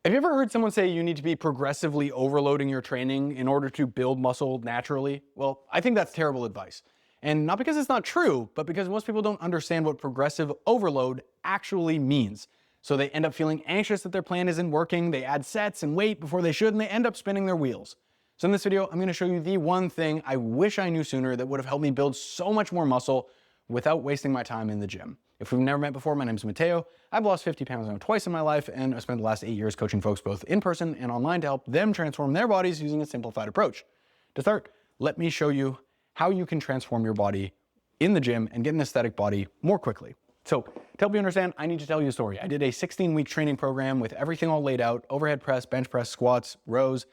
Have you ever heard someone say you need to be progressively overloading your training in order to build muscle naturally? Well, I think that's terrible advice. And not because it's not true, but because most people don't understand what progressive overload actually means. So they end up feeling anxious that their plan isn't working, they add sets and weight before they should, and they end up spinning their wheels. So in this video, I'm gonna show you the one thing I wish I knew sooner that would have helped me build so much more muscle without wasting my time in the gym. If we've never met before, my name is Mateo. I've lost 50 pounds now twice in my life, and I spent the last 8 years coaching folks both in person and online to help them transform their bodies using a simplified approach. To start, let me show you how you can transform your body in the gym and get an aesthetic body more quickly. So to help you understand, I need to tell you a story. I did a 16-week training program with everything all laid out: overhead press, bench press, squats, rows,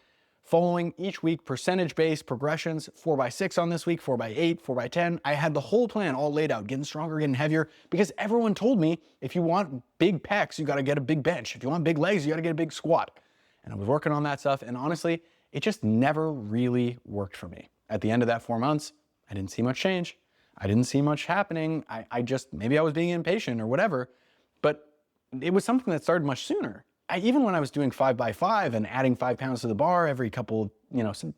following each week percentage-based progressions, 4x6 on this week, 4x8, 4x10. I had the whole plan all laid out, getting stronger, getting heavier, because everyone told me if you want big pecs, you gotta get a big bench. If you want big legs, you gotta get a big squat. And I was working on that stuff, and honestly, it just never really worked for me. At the end of that 4 months, I didn't see much change. I didn't see much happening. Maybe I was being impatient or whatever, but it was something that started much sooner. Even when I was doing 5x5 and adding 5 pounds to the bar every couple,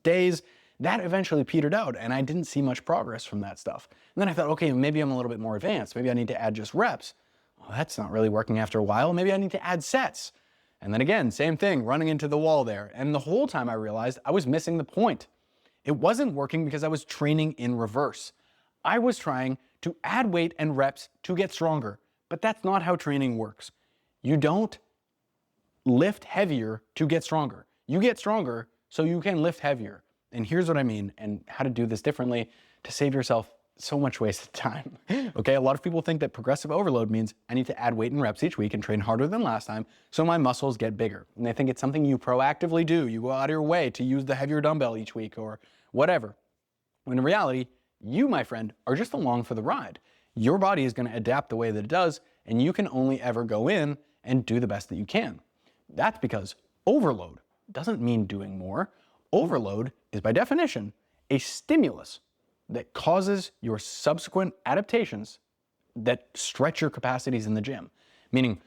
days, that eventually petered out and I didn't see much progress from that stuff. And then I thought, okay, maybe I'm a little bit more advanced. Maybe I need to add just reps. Well, that's not really working after a while. Maybe I need to add sets. And then again, same thing, running into the wall there. And the whole time I realized I was missing the point. It wasn't working because I was training in reverse. I was trying to add weight and reps to get stronger, but that's not how training works. You don't lift heavier to get stronger. You get stronger so you can lift heavier. And here's what I mean and how to do this differently to save yourself so much wasted time. Okay, a lot of people think that progressive overload means I need to add weight and reps each week and train harder than last time so my muscles get bigger. And they think it's something you proactively do. You go out of your way to use the heavier dumbbell each week or whatever. When in reality, you, my friend, are just along for the ride. Your body is going to adapt the way that it does, and you can only ever go in and do the best that you can. That's because overload doesn't mean doing more. Overload is, by definition, a stimulus that causes your subsequent adaptations that stretch your capacities in the gym. Meaning,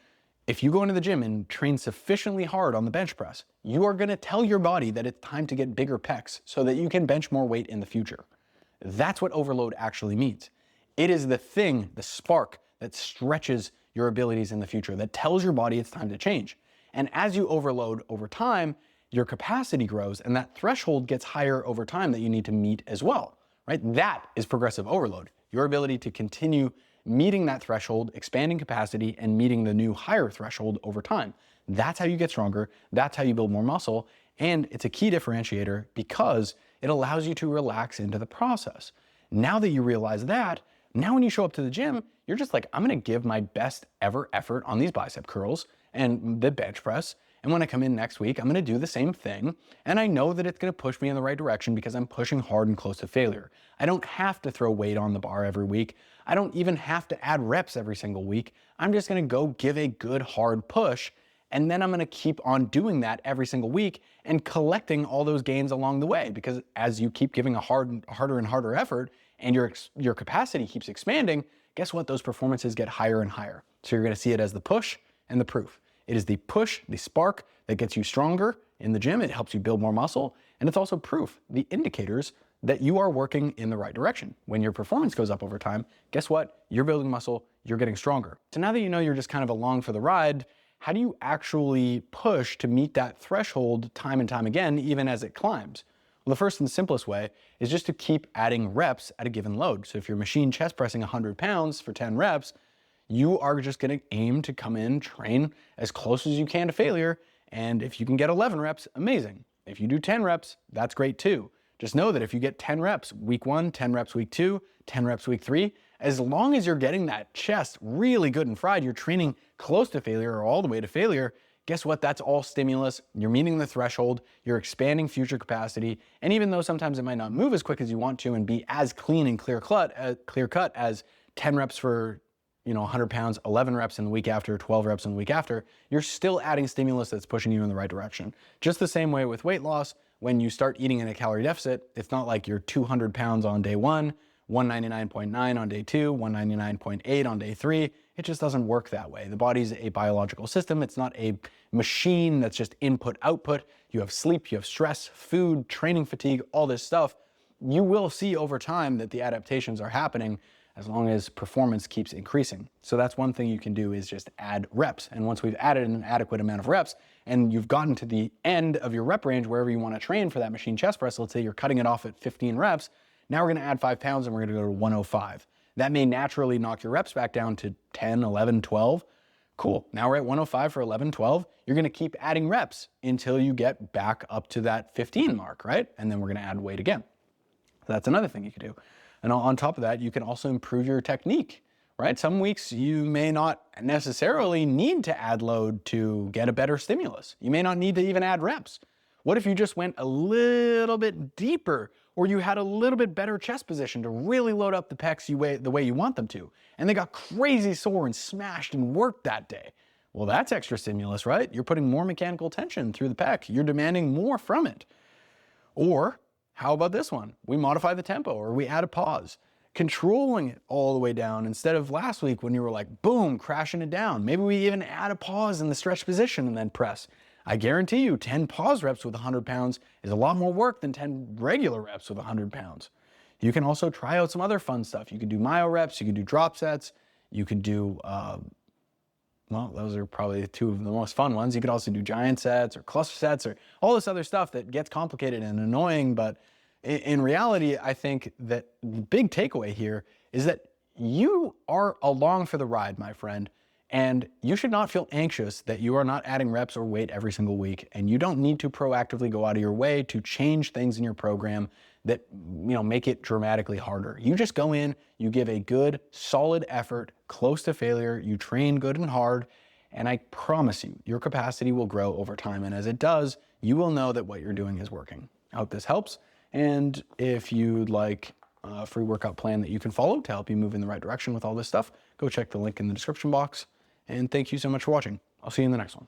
if you go into the gym and train sufficiently hard on the bench press, you are going to tell your body that it's time to get bigger pecs so that you can bench more weight in the future. That's what overload actually means. It is the thing, the spark, that stretches your abilities in the future, that tells your body it's time to change. And as you overload over time, your capacity grows and that threshold gets higher over time that you need to meet as well, right? That is progressive overload. Your ability to continue meeting that threshold, expanding capacity, and meeting the new higher threshold over time. That's how you get stronger. That's how you build more muscle. And it's a key differentiator because it allows you to relax into the process. Now that you realize that, now when you show up to the gym, you're just like, I'm gonna give my best ever effort on these bicep curls and the bench press. And when I come in next week, I'm gonna do the same thing. And I know that it's gonna push me in the right direction because I'm pushing hard and close to failure. I don't have to throw weight on the bar every week. I don't even have to add reps every single week. I'm just gonna go give a good hard push. And then I'm gonna keep on doing that every single week and collecting all those gains along the way. Because as you keep giving a harder and harder effort and your capacity keeps expanding, guess what? Those performances get higher and higher. So you're gonna see it as the push and the proof. It is the push, the spark that gets you stronger in the gym. It helps you build more muscle. And it's also proof, the indicators that you are working in the right direction. When your performance goes up over time, guess what? You're building muscle, you're getting stronger. So now that you know you're just kind of along for the ride, how do you actually push to meet that threshold time and time again, even as it climbs? Well, the first and simplest way is just to keep adding reps at a given load. So if you're machine chest pressing 100 pounds for 10 reps, you are just gonna aim to come in, train as close as you can to failure. And if you can get 11 reps, amazing. If you do 10 reps, that's great too. Just know that if you get 10 reps week 1, 10 reps week 2, 10 reps week 3, as long as you're getting that chest really good and fried, you're training close to failure or all the way to failure, guess what? That's all stimulus. You're meeting the threshold, you're expanding future capacity. And even though sometimes it might not move as quick as you want to and be as clean and clear cut as 10 reps for 100 pounds, 11 reps in the week after, 12 reps in the week after, you're still adding stimulus that's pushing you in the right direction. Just the same way with weight loss, when you start eating in a calorie deficit, it's not like you're 200 pounds on day 1, 199.9 on day 2, 199.8 on day 3. It just doesn't work that way. The body's a biological system. It's not a machine that's just input, output. You have sleep, you have stress, food, training fatigue, all this stuff. You will see over time that the adaptations are happening as long as performance keeps increasing. So that's one thing you can do, is just add reps. And once we've added an adequate amount of reps and you've gotten to the end of your rep range, wherever you want to train for that machine chest press, let's say you're cutting it off at 15 reps, now we're going to add 5 pounds and we're going to go to 105. That may naturally knock your reps back down to 10, 11, 12. Cool. Now we're at 105 for 11, 12. You're going to keep adding reps until you get back up to that 15 mark, right? And then we're going to add weight again. So that's another thing you could do. And on top of that, you can also improve your technique, right? Some weeks you may not necessarily need to add load to get a better stimulus. You may not need to even add reps. What if you just went a little bit deeper, or you had a little bit better chest position to really load up the pecs the way you want them to, and they got crazy sore and smashed and worked that day? Well, that's extra stimulus, right? You're putting more mechanical tension through the pec. You're demanding more from it. Or how about this one? We modify the tempo, or we add a pause, controlling it all the way down instead of last week when you were like, boom, crashing it down. Maybe we even add a pause in the stretch position and then press. I guarantee you 10 pause reps with 100 pounds is a lot more work than 10 regular reps with 100 pounds. You can also try out some other fun stuff. You can do myo reps, you can do drop sets, you could do, well, those are probably two of the most fun ones. You could also do giant sets or cluster sets or all this other stuff that gets complicated and annoying. But in reality, I think that the big takeaway here is that you are along for the ride, my friend. And you should not feel anxious that you are not adding reps or weight every single week. And you don't need to proactively go out of your way to change things in your program that, make it dramatically harder. You just go in, you give a good, solid effort, close to failure, you train good and hard, and I promise you, your capacity will grow over time. And as it does, you will know that what you're doing is working. I hope this helps. And if you'd like a free workout plan that you can follow to help you move in the right direction with all this stuff, go check the link in the description box. And thank you so much for watching. I'll see you in the next one.